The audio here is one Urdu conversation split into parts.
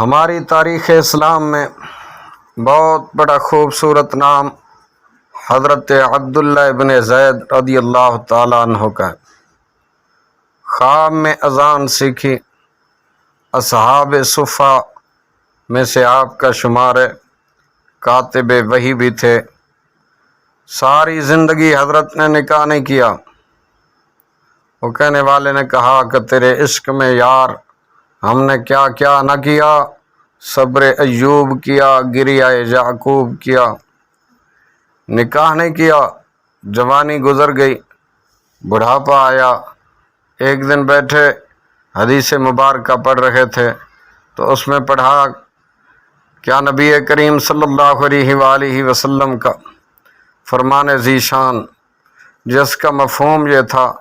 ہماری تاریخ اسلام میں بہت بڑا خوبصورت نام حضرت عبداللہ ابن زید رضی اللہ تعالیٰ عنہ کا ہے۔ خواب میں اذان سیکھی، اصحاب صفہ میں سے آپ کا شمار ہے، کاتب وحی بھی تھے۔ ساری زندگی حضرت نے نکاح نہیں کیا۔ وہ کہنے والے نے کہا کہ تیرے عشق میں یار ہم نے کیا کیا نہ کیا، صبر ایوب کیا، گریہ یعقوب کیا، نکاح نہیں کیا۔ جوانی گزر گئی، بڑھاپا آیا۔ ایک دن بیٹھے حدیث مبارکہ پڑھ رہے تھے تو اس میں پڑھا کیا نبی کریم صلی اللہ علیہ وآلہ وسلم کا فرمان ذی شان، جس کا مفہوم یہ تھا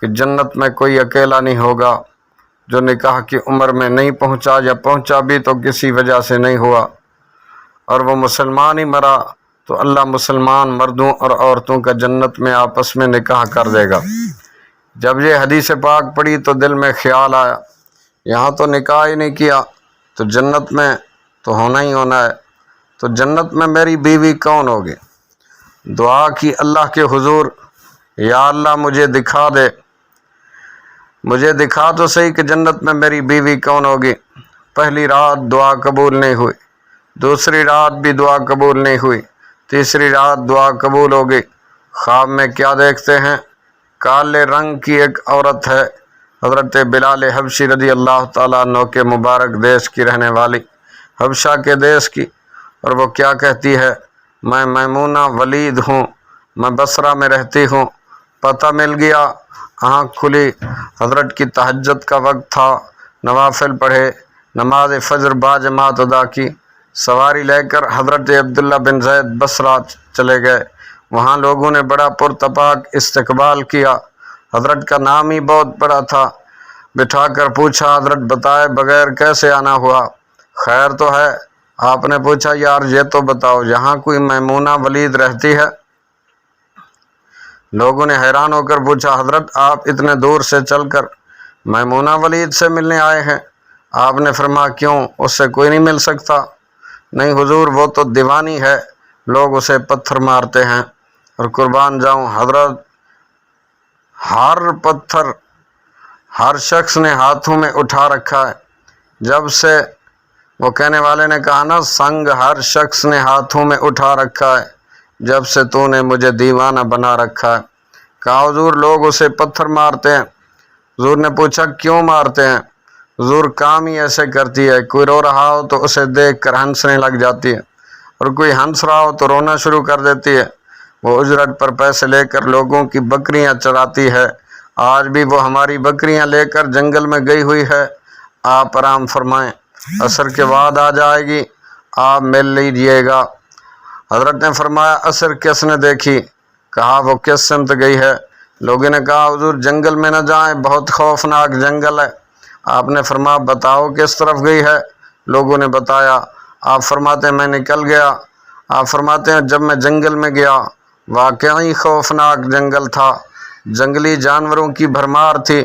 کہ جنت میں کوئی اکیلا نہیں ہوگا جو نکاح کی عمر میں نہیں پہنچا، یا پہنچا بھی تو کسی وجہ سے نہیں ہوا، اور وہ مسلمان ہی مرا تو اللہ مسلمان مردوں اور عورتوں کا جنت میں آپس میں نکاح کر دے گا۔ جب یہ حدیث پاک پڑھی تو دل میں خیال آیا، یہاں تو نکاح ہی نہیں کیا تو جنت میں تو ہونا ہی ہونا ہے، تو جنت میں میری بیوی کون ہوگی؟ دعا کی اللہ کے حضور، یا اللہ مجھے دکھا دے، مجھے دکھا تو صحیح کہ جنت میں میری بیوی کون ہوگی۔ پہلی رات دعا قبول نہیں ہوئی، دوسری رات بھی دعا قبول نہیں ہوئی، تیسری رات دعا قبول ہو گئی۔ خواب میں کیا دیکھتے ہیں؟ کالے رنگ کی ایک عورت ہے، حضرت بلال حبشی رضی اللہ تعالیٰ عنہ کے مبارک دیش کی رہنے والی، حبشہ کے دیش کی، اور وہ کیا کہتی ہے؟ میں میمونہ ولید ہوں، میں بصرہ میں رہتی ہوں۔ پتہ مل گیا، آنکھ کھلی، حضرت کی تہجد کا وقت تھا، نوافل پڑھے، نماز فجر باجماعت ادا کی، سواری لے کر حضرت عبداللہ بن زید بصرہ چلے گئے۔ وہاں لوگوں نے بڑا پرتپاک استقبال کیا، حضرت کا نام ہی بہت بڑا تھا۔ بٹھا کر پوچھا، حضرت بتائے بغیر کیسے آنا ہوا؟ خیر تو ہے؟ آپ نے پوچھا، یار یہ تو بتاؤ یہاں کوئی میمونہ ولید رہتی ہے؟ لوگوں نے حیران ہو کر پوچھا، حضرت آپ اتنے دور سے چل کر میمونہ ولید سے ملنے آئے ہیں؟ آپ نے فرمایا، کیوں، اس سے کوئی نہیں مل سکتا؟ نہیں حضور، وہ تو دیوانی ہے، لوگ اسے پتھر مارتے ہیں، اور قربان جاؤں حضرت ہر پتھر ہر شخص نے ہاتھوں میں اٹھا رکھا ہے، جب سے وہ کہنے والے نے کہا نا، سنگ ہر شخص نے ہاتھوں میں اٹھا رکھا ہے جب سے تو نے مجھے دیوانہ بنا رکھا ہے۔ کہا حضور لوگ اسے پتھر مارتے ہیں۔ حضور نے پوچھا کیوں مارتے ہیں؟ حضور کام ہی ایسے کرتی ہے، کوئی رو رہا ہو تو اسے دیکھ کر ہنسنے لگ جاتی ہے، اور کوئی ہنس رہا ہو تو رونا شروع کر دیتی ہے۔ وہ اجرت پر پیسے لے کر لوگوں کی بکریاں چراتی ہے، آج بھی وہ ہماری بکریاں لے کر جنگل میں گئی ہوئی ہے۔ آپ آرام فرمائیں، عصر کے بعد آ جائے گی، آپ مل لیجئے گا۔ حضرت نے فرمایا، عصر کس نے دیکھی؟ کہا وہ کس سمت گئی ہے؟ لوگوں نے کہا حضور جنگل میں نہ جائیں، بہت خوفناک جنگل ہے۔ آپ نے فرمایا بتاؤ کس طرف گئی ہے؟ لوگوں نے بتایا۔ آپ فرماتے ہیں میں نکل گیا۔ آپ فرماتے ہیں جب میں جنگل میں گیا واقعی خوفناک جنگل تھا، جنگلی جانوروں کی بھرمار تھی،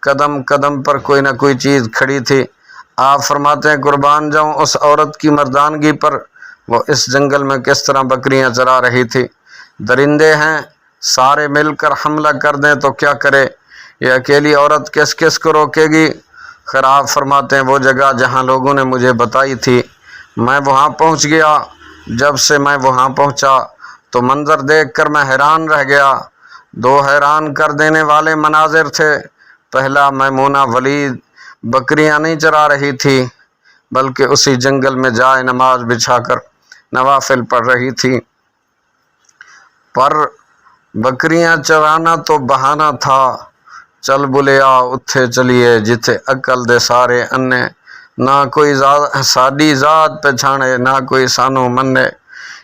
قدم قدم پر کوئی نہ کوئی چیز کھڑی تھی۔ آپ فرماتے ہیں قربان جاؤں اس عورت کی مردانگی پر، وہ اس جنگل میں کس طرح بکریاں چرا رہی تھی۔ درندے ہیں، سارے مل کر حملہ کر دیں تو کیا کرے، یہ اکیلی عورت کس کس کو روکے گی؟ خیر آپ فرماتے ہیں وہ جگہ جہاں لوگوں نے مجھے بتائی تھی میں وہاں پہنچ گیا۔ جب سے میں وہاں پہنچا تو منظر دیکھ کر میں حیران رہ گیا۔ دو حیران کر دینے والے مناظر تھے۔ پہلا، میمونہ ولید بکریاں نہیں چرا رہی تھی بلکہ اسی جنگل میں جائے نماز بچھا کر نوافل پڑھ رہی تھی۔ پر بکریاں چرانا تو بہانہ تھا، چل بلیا اتھے چلیے جتھے عقل دے سارے انے، نہ کوئی ساڈی ذات پہچانے نہ کوئی سانو منے۔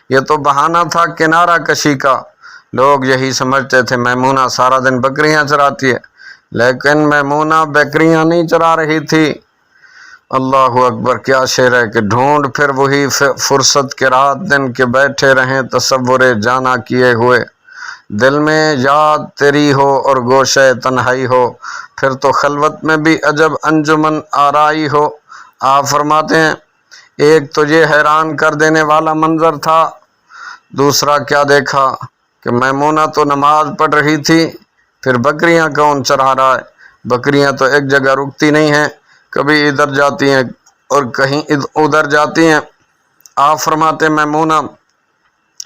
یہ تو بہانہ تھا کنارہ کشی کا۔ لوگ یہی سمجھتے تھے میمونہ سارا دن بکریاں چراتی ہے، لیکن میمونہ بکریاں نہیں چرا رہی تھی۔ اللہ اکبر، کیا شعر ہے کہ ڈھونڈ پھر وہی فرصت کے رات دن کے بیٹھے رہیں تصور جانا کیے ہوئے، دل میں یاد تیری ہو اور گوشہ تنہائی ہو، پھر تو خلوت میں بھی عجب انجمن آرائی ہو۔ آپ فرماتے ہیں ایک تو یہ حیران کر دینے والا منظر تھا، دوسرا کیا دیکھا کہ میمونہ تو نماز پڑھ رہی تھی، پھر بکریاں کون چرا رہا ہے؟ بکریاں تو ایک جگہ رکتی نہیں ہیں، کبھی ادھر جاتی ہیں اور کہیں ادھر جاتی ہیں۔ آپ فرماتے میمونہ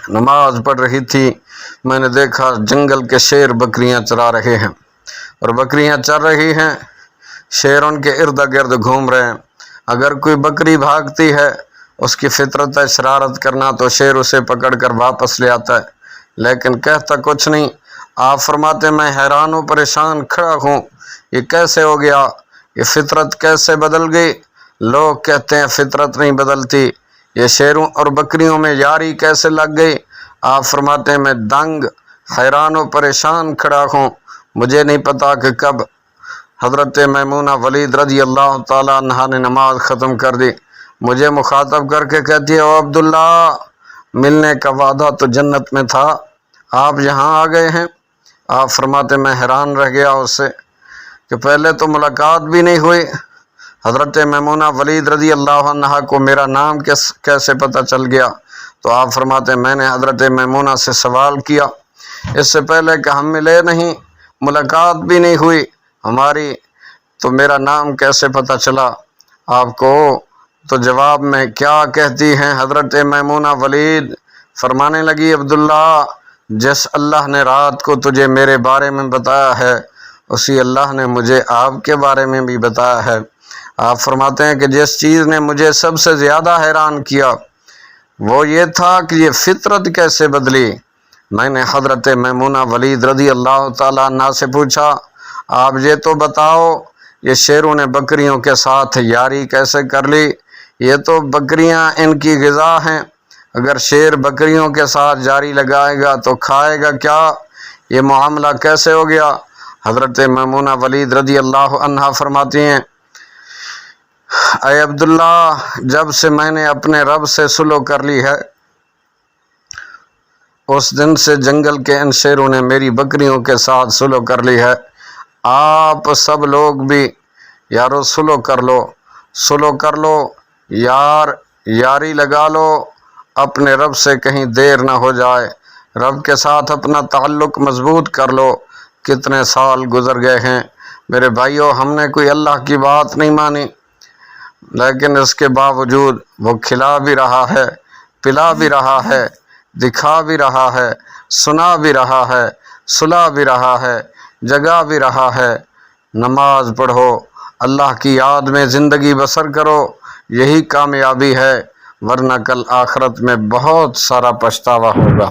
نماز پڑھ رہی تھی، میں نے دیکھا جنگل کے شیر بکریاں چرا رہے ہیں، اور بکریاں چر رہی ہیں، شیر ان کے ارد گرد گھوم رہے ہیں۔ اگر کوئی بکری بھاگتی ہے، اس کی فطرت ہے شرارت کرنا، تو شیر اسے پکڑ کر واپس لے آتا ہے، لیکن کہتا کچھ نہیں۔ آپ فرماتے میں حیران و پریشان کھڑا ہوں، یہ کیسے ہو گیا؟ یہ فطرت کیسے بدل گئی؟ لوگ کہتے ہیں فطرت نہیں بدلتی، یہ شیروں اور بکریوں میں یاری کیسے لگ گئی؟ آپ فرماتے ہیں میں دنگ، حیران و پریشان کھڑا ہوں، مجھے نہیں پتا کہ کب حضرت میمونہ ولید رضی اللہ تعالیٰ عنہا نے نماز ختم کر دی، مجھے مخاطب کر کے کہتی ہے او عبداللہ، ملنے کا وعدہ تو جنت میں تھا، آپ یہاں آ گئے ہیں؟ آپ فرماتے میں حیران رہ گیا اس سے کہ پہلے تو ملاقات بھی نہیں ہوئی، حضرت میمونہ ولید رضی اللہ عنہا کو میرا نام کیسے پتہ چل گیا؟ تو آپ فرماتے میں نے حضرت میمونہ سے سوال کیا اس سے پہلے کہ ہم ملے نہیں، ملاقات بھی نہیں ہوئی ہماری، تو میرا نام کیسے پتہ چلا آپ کو؟ تو جواب میں کیا کہتی ہیں حضرت میمونہ ولید؟ فرمانے لگی عبداللہ، جس اللہ نے رات کو تجھے میرے بارے میں بتایا ہے، اسی اللہ نے مجھے آپ کے بارے میں بھی بتایا ہے۔ آپ فرماتے ہیں کہ جس چیز نے مجھے سب سے زیادہ حیران کیا وہ یہ تھا کہ یہ فطرت کیسے بدلی۔ میں نے حضرت میمونہ ولید رضی اللہ تعالیٰ عنہ سے پوچھا آپ یہ تو بتاؤ، یہ شیروں نے بکریوں کے ساتھ یاری کیسے کر لی؟ یہ تو بکریاں ان کی غذا ہیں، اگر شیر بکریوں کے ساتھ جاری لگائے گا تو کھائے گا کیا؟ یہ معاملہ کیسے ہو گیا؟ حضرت میمونہ ولید رضی اللہ عنہا فرماتی ہیں اے عبداللہ، جب سے میں نے اپنے رب سے صلح کر لی ہے، اس دن سے جنگل کے ان شیروں نے میری بکریوں کے ساتھ صلح کر لی ہے۔ آپ سب لوگ بھی یارو صلح کر لو، صلح کر لو یار، یاری لگا لو، اپنے رب سے کہیں دیر نہ ہو جائے، رب کے ساتھ اپنا تعلق مضبوط کر لو۔ کتنے سال گزر گئے ہیں میرے بھائیوں، ہم نے کوئی اللہ کی بات نہیں مانی، لیکن اس کے باوجود وہ کھلا بھی رہا ہے، پلا بھی رہا ہے، دکھا بھی رہا ہے، سنا بھی رہا ہے، سلا بھی رہا ہے، جگا بھی رہا ہے۔ نماز پڑھو، اللہ کی یاد میں زندگی بسر کرو، یہی کامیابی ہے، ورنہ کل آخرت میں بہت سارا پچھتاوا ہوگا۔